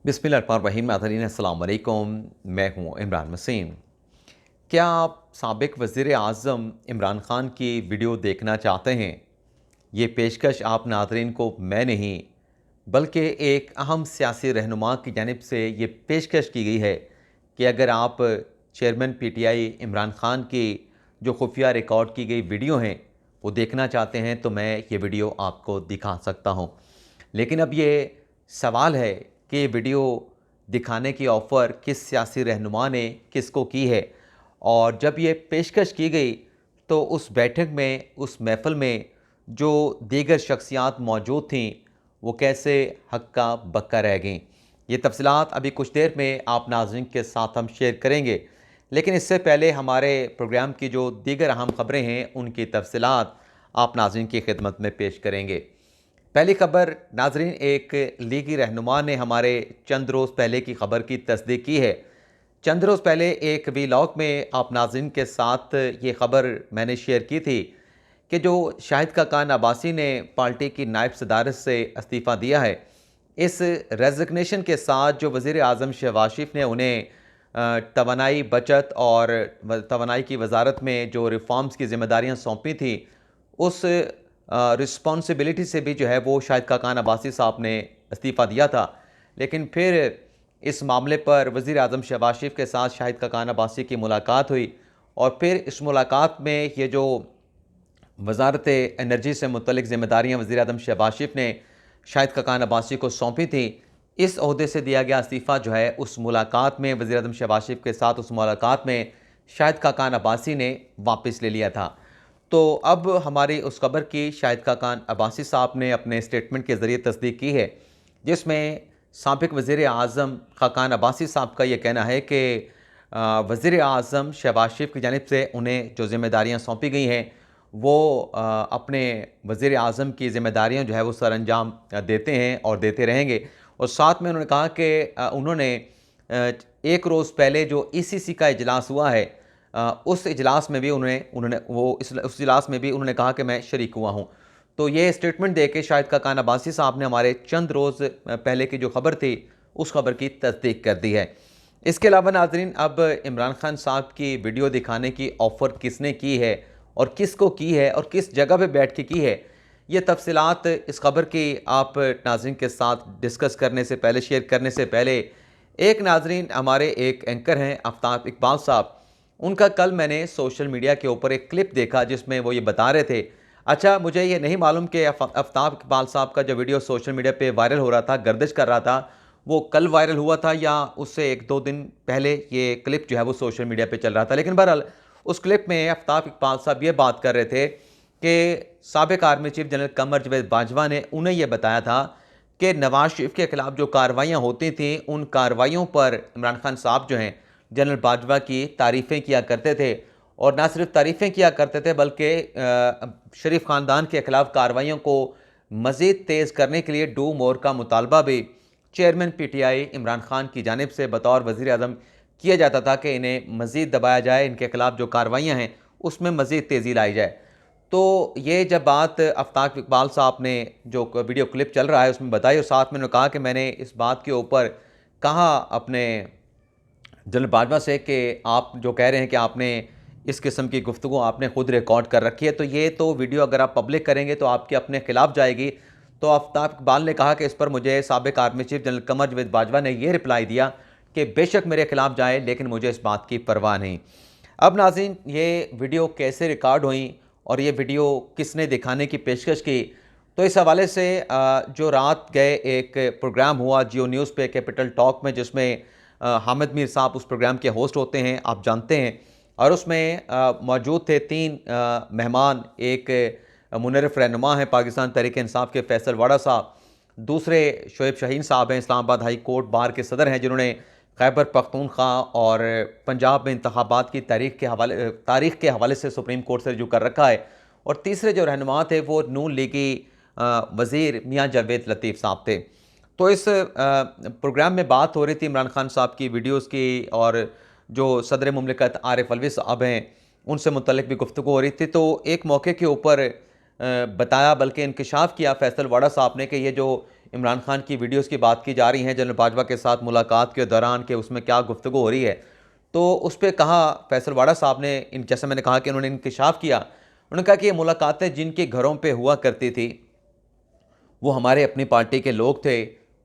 बिस्मिल्लाहिर्रहमानिर्रहीम नाज़रीन अस्सलाम वालेकुम। मैं हूँ इमरान मसीन। क्या आप साबिक़ वज़ीर आज़म इमरान ख़ान की वीडियो देखना चाहते हैं? ये पेशकश आप नाज़रीन को मैं नहीं बल्कि एक अहम सियासी रहनुमा की जानिब से ये पेशकश की गई है कि अगर आप चेयरमैन पीटीआई इमरान ख़ान की जो खुफिया रिकॉर्ड की गई वीडियो हैं वो देखना चाहते हैं तो मैं ये वीडियो आपको दिखा सकता हूँ। लेकिन अब ये सवाल है कि ये वीडियो दिखाने की ऑफ़र किस सियासी रहनुमा ने किसको की है, और जब ये पेशकश की गई तो उस बैठक में, उस महफ़िल में जो दीगर शख्सियात मौजूद थीं वो कैसे हक्का बक्का रह गईं। ये तफ़सीलात अभी कुछ देर में आप नाज़रीन के साथ हम शेयर करेंगे, लेकिन इससे पहले हमारे प्रोग्राम की जो दीगर अहम ख़बरें हैं उनकी तफ़सीलात आप नाज़रीन की खिदमत में पेश करेंगे। पहली खबर नाज़रीन, एक लीगी रहनुमा ने हमारे चंद रोज़ पहले की खबर की तस्दीक की है। चंद रोज़ पहले एक वीलॉग में आप नाज़रीन के साथ ये खबर मैंने शेयर की थी कि जो शाहिद खाकान अब्बासी ने पार्टी की नायब सदारत से इस्तीफ़ा दिया है, इस रेज़िग्नेशन के साथ जो वज़ीर आज़म शहबाज शरीफ ने उन्हें तवानाई बचत और तवानाई की वजारत में जो रिफॉर्म्स की ज़िम्मेदारियाँ सौंपी थी, उस रिस्पॉन्सिबिलिटी से भी जो है वो शाहिद खाकान अब्बासी साहब ने इस्तीफ़ा दिया था। लेकिन फिर इस मामले पर वज़ीर आज़म शहबाज शरीफ के साथ शाहिद खाकान अब्बासी की मुलाकात हुई, और फिर इस मुलाकात में ये जो वज़ारत एनर्जी से मुतल्लिक़ ज़िम्मेदारियाँ वज़ीर आज़म शहबाज शरीफ ने शाहिद खाकान अब्बासी को सौंपी थी, इस ओहदे से दिया गया इस्तीफ़ा जो है उस मुलाकात में वज़ीर आज़म शहबाज शरीफ के साथ उस मुलाकात में शाहिद खाकान अब्बासी ने वापस ले लिया था। तो अब हमारी उस खबर की शाहिद खाकान अब्बासी साहब ने अपने स्टेटमेंट के ज़रिए तस्दीक की है, जिसमें साबिक़ वज़ीर आज़म खाकान अब्बासी साहब का ये कहना है कि वज़ीर आज़म शहबाज शरीफ की जानिब से उन्हें जो ज़िम्मेदारियाँ सौंपी गई हैं वो अपने वज़ीर आज़म की ज़िम्मेदारियाँ जो है वो सरअंजाम देते हैं और देते रहेंगे। और साथ में उन्होंने कहा कि उन्होंने एक रोज़ पहले जो ईसीसी का इजलास हुआ है, उस इजलास में भी उस इजलास में भी उन्होंने कहा कि मैं शरीक हुआ हूँ। तो ये स्टेटमेंट दे के शाहिद खाकान अब्बासी साहब ने हमारे चंद रोज़ पहले की जो खबर थी उस खबर की तस्दीक कर दी है। इसके अलावा नाज़रीन, अब इमरान खान साहब की वीडियो दिखाने की ऑफ़र किसने की है और किसको की है और किस जगह पे बैठ के की है, ये तफ़सीलात इस खबर की आप नाज़रीन के साथ डिस्कस करने से पहले, शेयर करने से पहले, एक नाज़रीन हमारे एक एंकर हैं आफ्ताब इकबाल साहब, उनका कल मैंने सोशल मीडिया के ऊपर एक क्लिप देखा जिसमें वो ये बता रहे थे। अच्छा, मुझे ये नहीं मालूम कि आफ्ताब इकबाल साहब का जो वीडियो सोशल मीडिया पे वायरल हो रहा था, गर्दिश कर रहा था, वो कल वायरल हुआ था या उससे 1-2 दिन पहले ये क्लिप जो है वो सोशल मीडिया पे चल रहा था। लेकिन बहरहाल उस क्लिप में आफ्ताब इकबाल साहब ये बात कर रहे थे कि साबिक़ army chief general Qamar Javed Bajwa ने उन्हें यह बताया था कि नवाज शरीफ के खिलाफ जो कार्रवाइयाँ होती थीं, उन कार्रवाइयों पर इमरान खान साहब जो हैं जनरल बाजवा की तारीफ़ें किया करते थे, और ना सिर्फ तारीफ़ें किया करते थे बल्कि शरीफ ख़ानदान के ख़िलाफ़ कार्रवाइयों को मज़ीद तेज़ करने के लिए डू मोर का मुतालबा भी चेयरमैन पीटीआई इमरान खान की जानिब से बतौर वज़ीर आज़म किया जाता था कि इन्हें मज़ीद दबाया जाए, इनके ख़िलाफ़ जो कार्रवाइयाँ हैं उसमें मज़ीद तेज़ी लाई जाए। तो ये जब बात आफ्ताब इकबाल साहब ने जो वीडियो क्लिप चल रहा है उसमें बताई, और साथ में उन्होंने कहा कि मैंने इस बात के ऊपर कहा अपने जनरल बाजवा से कि आप जो कह रहे हैं कि आपने इस किस्म की गुफ्तगू आपने खुद रिकॉर्ड कर रखी है, तो ये तो वीडियो अगर आप पब्लिक करेंगे तो आपके अपने खिलाफ जाएगी। तो आफ्ताब इकबाल ने कहा कि इस पर मुझे साबिक़ army chief general Qamar Javed Bajwa ने यह रिप्लाई दिया कि बेशक मेरे खिलाफ जाए लेकिन मुझे इस बात की परवाह नहीं। अब नाज़रीन, ये वीडियो कैसे रिकॉर्ड हुई और ये वीडियो किसने दिखाने की पेशकश की, तो इस हवाले से जो रात गए एक प्रोग्राम हुआ जियो न्यूज़ पे कैपिटल टॉक में, जिसमें हामिद मीर साहब उस प्रोग्राम के होस्ट होते हैं, आप जानते हैं, और उसमें मौजूद थे 3 मेहमान। एक मुनर्रिफ रहनुमा हैं पाकिस्तान तहरीक इंसाफ के फैसल वाडा साहब, दूसरे शोएब शाहीन साहब हैं, इस्लामाबाद हाई कोर्ट बार के सदर हैं, जिन्होंने खैबर पख्तूनख्वा और पंजाब में इंतखाबात की तारीख के हवाले से सुप्रीम कोर्ट से रुजू कर रखा है, और तीसरे जो रहनुमा थे वो नून लीगी वज़ीर मियाँ जावेद लतीफ़ साहब थे। तो इस प्रोग्राम में बात हो रही थी इमरान खान साहब की वीडियोज़ की, और जो सदर मुमलिकत आरिफ अलवी साहब हैं उनसे मुतल्लिक़ भी गुफ्तगू हो रही थी। तो एक मौके के ऊपर बताया, बल्कि इंकशाफ किया फैसल वाडा साहब ने कि ये जो इमरान खान की वीडियोस की बात की जा रही हैं जनरल बाजवा के साथ मुलाकात के दौरान कि उसमें क्या गुफ्तगू हो रही है, तो उस पर कहा फैसल वाडा साहब ने, जैसे मैंने कहा कि उन्होंने इंकशाफ किया, उन्होंने कहा कि ये मुलाकातें जिनके घरों पर हुआ करती थी वो हमारे अपनी पार्टी के लोग थे,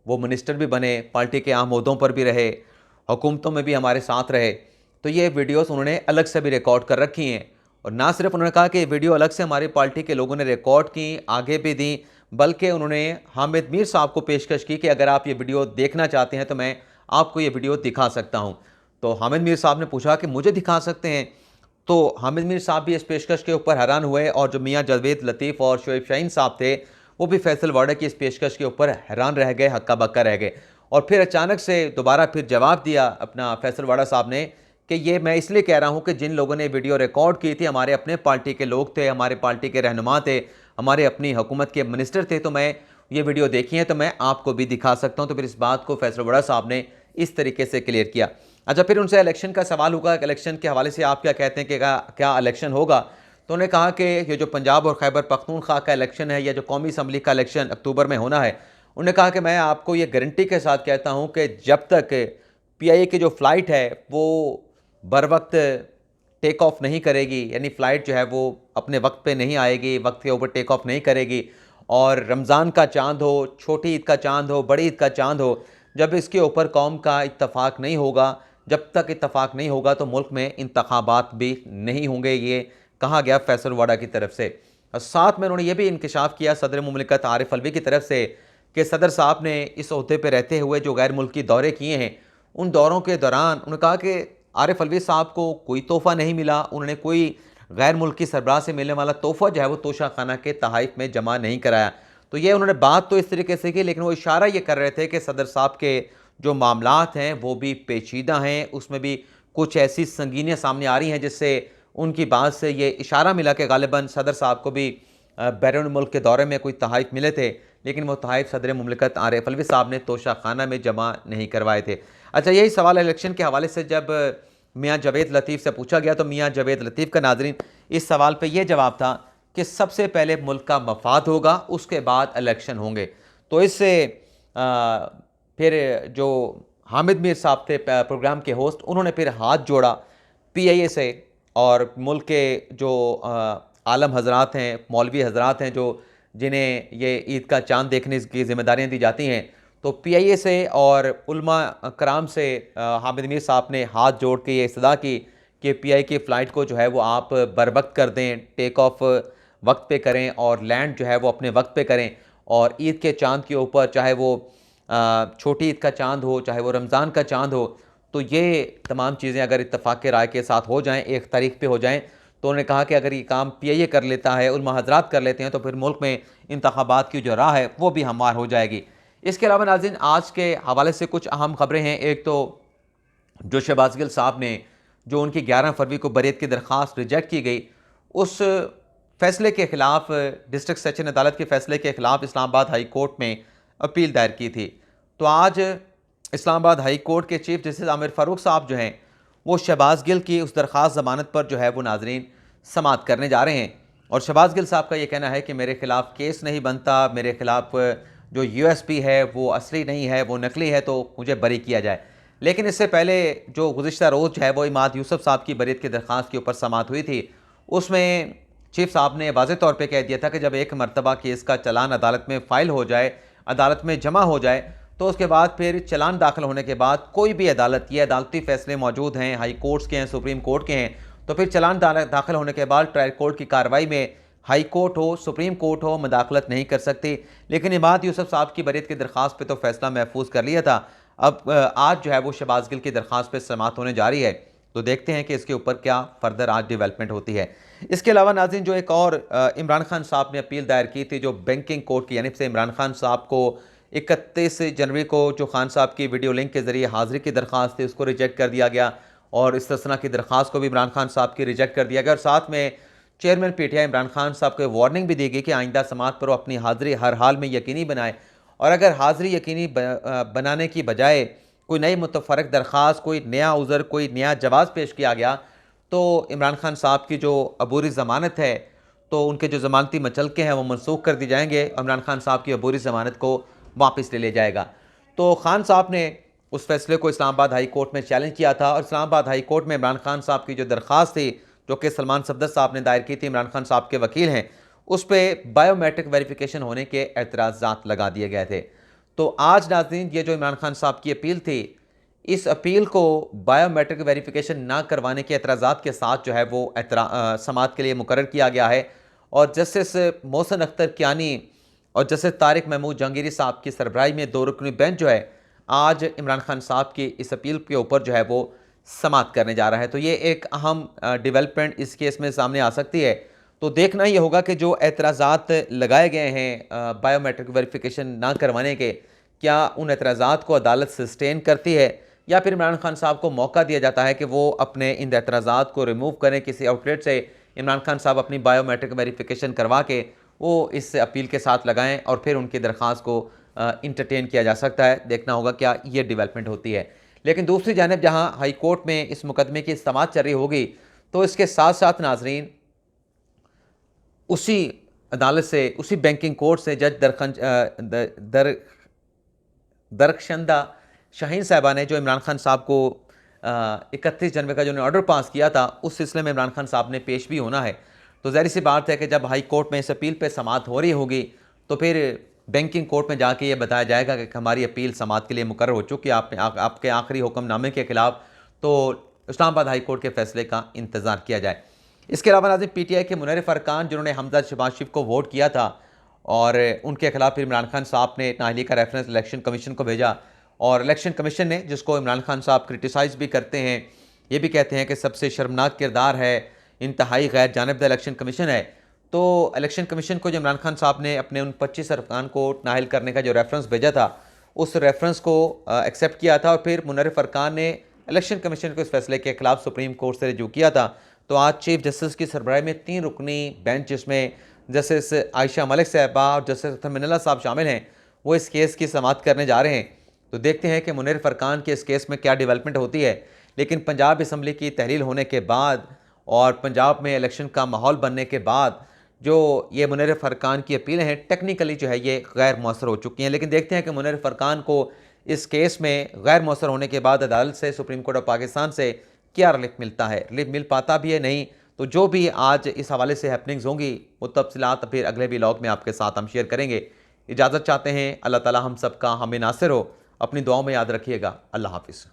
वो मिनिस्टर भी बने, पार्टी के आम ओहदों पर भी रहे, हुकूमतों में भी हमारे साथ रहे। तो ये वीडियोस उन्होंने अलग से भी रिकॉर्ड कर रखी हैं। और ना सिर्फ उन्होंने कहा कि वीडियो अलग से हमारी पार्टी के लोगों ने रिकॉर्ड की, आगे भी दी, बल्कि उन्होंने हामिद मीर साहब को पेशकश की कि अगर आप ये वीडियो देखना चाहते हैं तो मैं आपको ये वीडियो दिखा सकता हूँ। तो हामिद मीर साहब ने पूछा कि मुझे दिखा सकते हैं? तो हामिद मीर साहब भी इस पेशकश के ऊपर हैरान हुए, और जो मियाँ जावेद लतीफ़ और शोएब शाहीन साहब थे वो भी फैसल वाडा की इस पेशकश के ऊपर हैरान रह गए, हक्का बक्का रह गए। और फिर अचानक से दोबारा फिर जवाब दिया अपना फैसल वाडा साहब ने कि ये मैं इसलिए कह रहा हूँ कि जिन लोगों ने वीडियो रिकॉर्ड की थी हमारे अपने पार्टी के लोग थे, हमारे पार्टी के रहनुमा थे, हमारे अपनी हुकूमत के मिनिस्टर थे, तो मैं ये वीडियो देखी है तो मैं आपको भी दिखा सकता हूँ। तो फिर इस बात को फैसल वाडा साहब ने इस तरीके से क्लियर किया। अच्छा, फिर उनसे इलेक्शन का सवाल होगा, इलेक्शन के हवाले से आप क्या कहते हैं कि क्या इलेक्शन होगा? तो उन्होंने कहा कि ये जो पंजाब और खैबर पख्तूनख्वा का इलेक्शन है या जो कौमी असम्बली का इलेक्शन अक्टूबर में होना है, उन्होंने कहा कि मैं आपको ये गारंटी के साथ कहता हूँ कि जब तक पीआईए की जो फ़्लाइट है वो बर वक्त टेक ऑफ नहीं करेगी, यानी फ़्लाइट जो है वो अपने वक्त पे नहीं आएगी, वक्त के ऊपर टेक ऑफ नहीं करेगी, और रमज़ान का चाँद हो, छोटी ईद का चाँद हो, बड़ी ईद का चाँद हो, जब इसके ऊपर कौम का इत्तफ़ाक़ नहीं होगा, जब तक इत्तफ़ाक़ नहीं होगा तो मुल्क में इंतखाबात भी नहीं होंगे, ये कहा गया फैसल वाडा की तरफ से। और साथ में उन्होंने ये भी इंकशाफ किया सदर मुमलिकत आरिफ अलवी की तरफ से कि सदर साहब ने इस ओहदे पर रहते हुए जो गैर मुल्की दौरे किए हैं, उन दौरों के दौरान उन्होंने कहा कि आरिफ अलवी साहब को कोई तोहफ़ा नहीं मिला, उन्होंने कोई गैर मुल्की सरबराह से मिलने वाला तोहफ़ा जो है वो तोशा खाना के तहाइफ में जमा नहीं कराया। तो ये उन्होंने बात तो इस तरीके से की, लेकिन वो इशारा ये कर रहे थे कि सदर साहब के जो मामलात हैं वो भी पेचीदा हैं, उसमें भी कुछ ऐसी संगीनियाँ सामने आ रही हैं जिससे उनकी बात से ये इशारा मिला कि गालिबन सदर साहब को भी बैरून मुल्क के दौरे में कोई तहाइफ मिले थे, लेकिन वो तहाइफ सदर मुमलिकत आरिफ अलवी साहब ने तोशा खाना में जमा नहीं करवाए थे। अच्छा, यही सवाल इलेक्शन के हवाले से जब मियाँ जावेद लतीफ़ से पूछा गया तो मियाँ जावेद लतीफ़ का नाज़रीन इस सवाल पे ये जवाब था कि सबसे पहले मुल्क का मफाद होगा, उसके बाद इलेक्शन होंगे। तो इससे फिर जो हामिद मीर साहब थे प्रोग्राम के होस्ट, उन्होंने फिर हाथ जोड़ा पीआईए से, और मुल्क के जो आलम हजरात हैं, मौलवी हजरात हैं, जो जिन्हें ये ईद का चाँद देखने की ज़िम्मेदारियाँ दी जाती हैं, तो पीआईए से और उलमा कराम से हामिद मीर साहब ने हाथ जोड़ के ये इस्तदा की कि पीआईए की फ़्लाइट को जो है वो आप बरवक्त कर दें, टेक ऑफ वक्त पे करें और लैंड जो है वो अपने वक्त पे करें, और ईद के चाँद के ऊपर चाहे वो छोटी ईद का चाँद हो, चाहे वो रमज़ान का चाँद हो, तो ये तमाम चीज़ें अगर इत्तफ़ाक़ राय के साथ हो जाएँ, एक तारीख पे हो जाएँ, तो उन्होंने कहा कि अगर ये काम पीआईए कर लेता है, उलमा हज़रात कर लेते हैं, तो फिर मुल्क में इंतख़ाबात की जो राह है वो भी हमवार हो जाएगी। इसके अलावा नाज़रीन आज के हवाले से कुछ अहम खबरें हैं। एक तो जो शहबाज गिल साहब ने, जो उनकी 11 फरवरी को बरीयत की दरख्वास्त रिजेक्ट की गई, उस फैसले के ख़िलाफ़, डिस्ट्रिक्ट सेशन अदालत के फैसले के ख़िलाफ़ इस्लामाबाद हाई कोर्ट में अपील दायर की थी। तो आज इस्लामाबाद हाई कोर्ट के चीफ जस्टिस आमिर फ़ारूक साहब जो हैं वो शहबाज गिल की उस दरख्वास्त ज़मानत पर जो है वो नाज़रीन समाअत करने जा रहे हैं। और शहबाज गिल साहब का ये कहना है कि मेरे ख़िलाफ़ केस नहीं बनता, मेरे ख़िलाफ़ जो यूएसपी है वो असली नहीं है, वो नकली है, तो मुझे बरी किया जाए। लेकिन इससे पहले जो गुज़िश्ता रोज़ जो है वो इमाद यूसुफ साहब की बरीयत की दरख्वास्त के ऊपर समाअत हुई थी, उसमें चीफ साहब ने वाज़ेह तौर पे कह दिया था कि जब एक मरतबा केस का चलान अदालत में फ़ाइल हो जाए, अदालत में जमा हो जाए, तो उसके बाद फिर चलान दाखिल होने के बाद कोई भी अदालत, ये अदालती फ़ैसले मौजूद हैं, हाई कोर्ट्स के हैं, सुप्रीम कोर्ट के हैं, तो फिर चलान दाखिल होने के बाद ट्रायल कोर्ट की कार्रवाई में हाई कोर्ट हो, सुप्रीम कोर्ट हो, मुदाखलत नहीं कर सकती। लेकिन इमाद यूसुफ साहब की बरीयत की दरख्वास्त पे तो फैसला महफूज कर लिया था। अब आज जो है वो शहबाज गिल की दरख्वास्त पे समाअत होने जा रही है, तो देखते हैं कि इसके ऊपर क्या फर्दर आज डेवलपमेंट होती है। इसके अलावा नाज़रीन जो एक और इमरान खान साहब ने अपील दायर की थी, जो बैंकिंग कोर्ट की यानी से इमरान खान साहब को 31 जनवरी को जो खान साहब की वीडियो लिंक के ज़रिए हाज़िरी की दरख्वास्त थी उसको रिजेक्ट कर दिया गया, और इस्तिस्ना की दरख्वास्त को भी इमरान खान साहब की रिजेक्ट कर दिया गया, और साथ में चेयरमैन पीटीआई इमरान खान साहब को वार्निंग भी दी गई कि आइंदा समाअत पर वो अपनी हाज़िरी हर हाल में यकीनी बनाए, और अगर हाज़िरी यकीनी बनाने की बजाय कोई नई मुतफ़र्रिक़ दरख्वास्त, कोई नया उज़र, कोई नया जवाज़ पेश किया गया, तो इमरान खान साहब की जो अबूरी ज़मानत है, तो उनके जो ज़मानती मचलके हैं वो मनसूख कर दी जाएंगे। इमरान खान साहब की अबूरी ज़मानत को वापस ले लिया जाएगा। तो खान साहब ने उस फैसले को इस्लामाबाद हाई कोर्ट में चैलेंज किया था और इस्लामाबाद हाई कोर्ट में इमरान खान साहब की जो दरख्वास्त थी, जो कि सलमान सफदर साहब ने दायर की थी, इमरान खान साहब के वकील हैं, उस पर बायोमेट्रिक वेरिफिकेशन होने के एतराज़ात लगा दिए गए थे। तो आज नाज़रीन, ये जो इमरान खान साहब की अपील थी, इस अपील को बायोमेट्रिक वेरिफिकेशन ना करवाने के एतराज़ात के साथ जो है वो समाअत के लिए मुकर्रर किया गया है। और जस्टिस मोहसिन अख्तर कियानी और जस्टिस तारिक महमूद जहांगीरी साहब की सरबराही में 2 रुकनी बेंच जो है आज इमरान खान साहब की इस अपील के ऊपर जो है वो समाअत करने जा रहा है। तो ये एक अहम डेवलपमेंट इस केस में सामने आ सकती है। तो देखना ये होगा कि जो एतराज़ात लगाए गए हैं बायोमेट्रिक वेरिफिकेशन ना करवाने के, क्या उन एतराज़ात को अदालत सस्टेन करती है या फिर इमरान खान साहब को मौका दिया जाता है कि वो अपने इन एतराज़ात को रिमूव करें किसी आउटलेट से। इमरान खान साहब अपनी बायोमेट्रिक वेरिफिकेशन करवा के वो इस अपील के साथ लगाएं और फिर उनकी दरख्वास्त को इंटरटेन किया जा सकता है। देखना होगा क्या ये डेवलपमेंट होती है। लेकिन दूसरी जानब जहां हाई कोर्ट में इस मुकदमे की समाअत चल रही होगी, तो इसके साथ साथ नाजरीन उसी अदालत से, उसी बैंकिंग कोर्ट से जज दरख्शंदा शाहीन साहबा ने जो इमरान खान साहब को 31 जनवरी का जो ऑर्डर पास किया था, उस सिलसिले में इमरान खान साहब ने पेश भी होना है। तो ज़ाहिर सी बात है कि जब हाई कोर्ट में इस अपील पे समाअत हो रही होगी तो फिर बैंकिंग कोर्ट में जाके ये बताया जाएगा कि हमारी अपील समाअत के लिए मुकर्रर हो चुकी है आपके आखिरी हुक्मनामे के खिलाफ। तो इस्लामाबाद हाई कोर्ट के फैसले का इंतज़ार किया जाए। इसके अलावा नाज़रीन, PTI के मुनर्रिफ अरकान जिन्होंने हमजा शहबाज शरीफ को वोट किया था और उनके खिलाफ फिर इमरान खान साहब ने नाअहली का रेफरेंस इलेक्शन कमीशन को भेजा और इलेक्शन कमीशन ने, जिसको इमरान खान साहब क्रिटिसाइज़ भी करते हैं, ये भी कहते हैं कि सबसे शर्मनाक किरदार है, इंतहाई गैर जानिबदार इलेक्शन कमीशन है। तो इलेक्शन कमीशन को जो इमरान खान साहब ने अपने उन 25 अरकान को नाअहल करने का जो रेफरेंस भेजा था, उस रेफरेंस को एक्सेप्ट किया था और फिर मुनर्रिफ अरकान ने इलेक्शन कमीशन को इस फैसले के खिलाफ सुप्रीम कोर्ट से रजू किया था। तो आज चीफ जस्टिस की सरबराही में 3 रुकनी बेंच, जिसमें जस्टिस आयशा मलिक साहबा और जस्टिस अख्तर मिनल्ला साहब शामिल हैं, वो इस केस की समाअत करने जा रहे हैं। तो देखते हैं कि मुनर्रिफ अरकान के इस केस में क्या डेवलपमेंट होती है। लेकिन पंजाब असम्बली की तहलील होने के बाद और पंजाब में इलेक्शन का माहौल बनने के बाद जो ये मुनर्रिफ अरकान की अपीलें हैं, टेक्निकली जो है ये गैर मौसर हो चुकी हैं। लेकिन देखते हैं कि मुनर्रिफ अरकान को इस केस में गैर मौसर होने के बाद अदालत से, सुप्रीम कोर्ट ऑफ पाकिस्तान से क्या रिलीफ मिलता है, रिलीफ मिल पाता भी है नहीं। तो जो भी आज इस हवाले से हैपनिंग्स होंगी वो तफसीलात फिर अगले व्लॉग में आपके साथ हम शेयर करेंगे। इजाज़त चाहते हैं। अल्लाह ताला हम सब का हमें नासिर हो। अपनी दुआओं में याद रखिएगा। अल्लाह हाफिज़।